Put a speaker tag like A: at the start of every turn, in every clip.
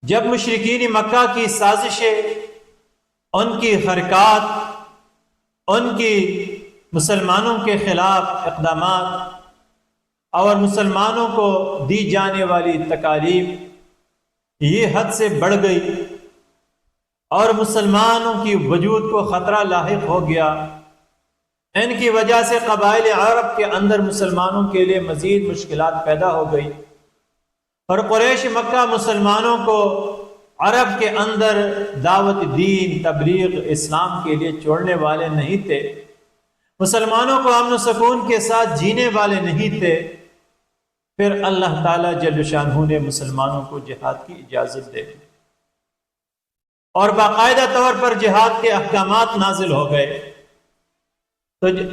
A: جب مشرکین مکہ کی سازشیں، ان کی حرکات، ان کی مسلمانوں کے خلاف اقدامات اور مسلمانوں کو دی جانے والی تکالیف یہ حد سے بڑھ گئی اور مسلمانوں کی وجود کو خطرہ لاحق ہو گیا، ان کی وجہ سے قبائل عرب کے اندر مسلمانوں کے لیے مزید مشکلات پیدا ہو گئی، اور قریش مکہ مسلمانوں کو عرب کے اندر دعوت دین، تبلیغ اسلام کے لیے چھوڑنے والے نہیں تھے، مسلمانوں کو امن و سکون کے ساتھ جینے والے نہیں تھے۔ پھر اللہ تعالیٰ جل شانہ نے مسلمانوں کو جہاد کی اجازت دے دی اور باقاعدہ طور پر جہاد کے احکامات نازل ہو گئے،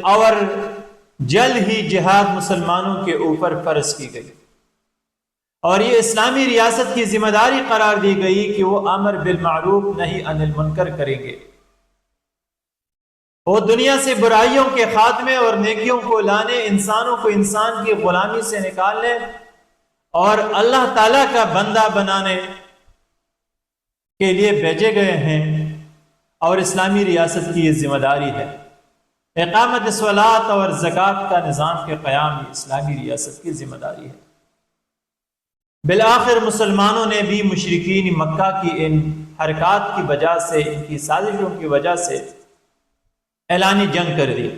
A: اور جلد ہی جہاد مسلمانوں کے اوپر فرض کی گئی، اور یہ اسلامی ریاست کی ذمہ داری قرار دی گئی کہ وہ امر بالمعروف نہی عن المنکر کریں گے، وہ دنیا سے برائیوں کے خاتمے اور نیکیوں کو لانے، انسانوں کو انسان کی غلامی سے نکالنے اور اللہ تعالیٰ کا بندہ بنانے کے لیے بھیجے گئے ہیں، اور اسلامی ریاست کی یہ ذمہ داری ہے۔ اقامت صلاۃ اور زکوٰۃ کا نظام کے قیام یہ اسلامی ریاست کی ذمہ داری ہے۔ بالآخر مسلمانوں نے بھی مشرکین مکہ کی ان حرکات کی وجہ سے، ان کی سازشوں کی وجہ سے اعلان جنگ کر دی۔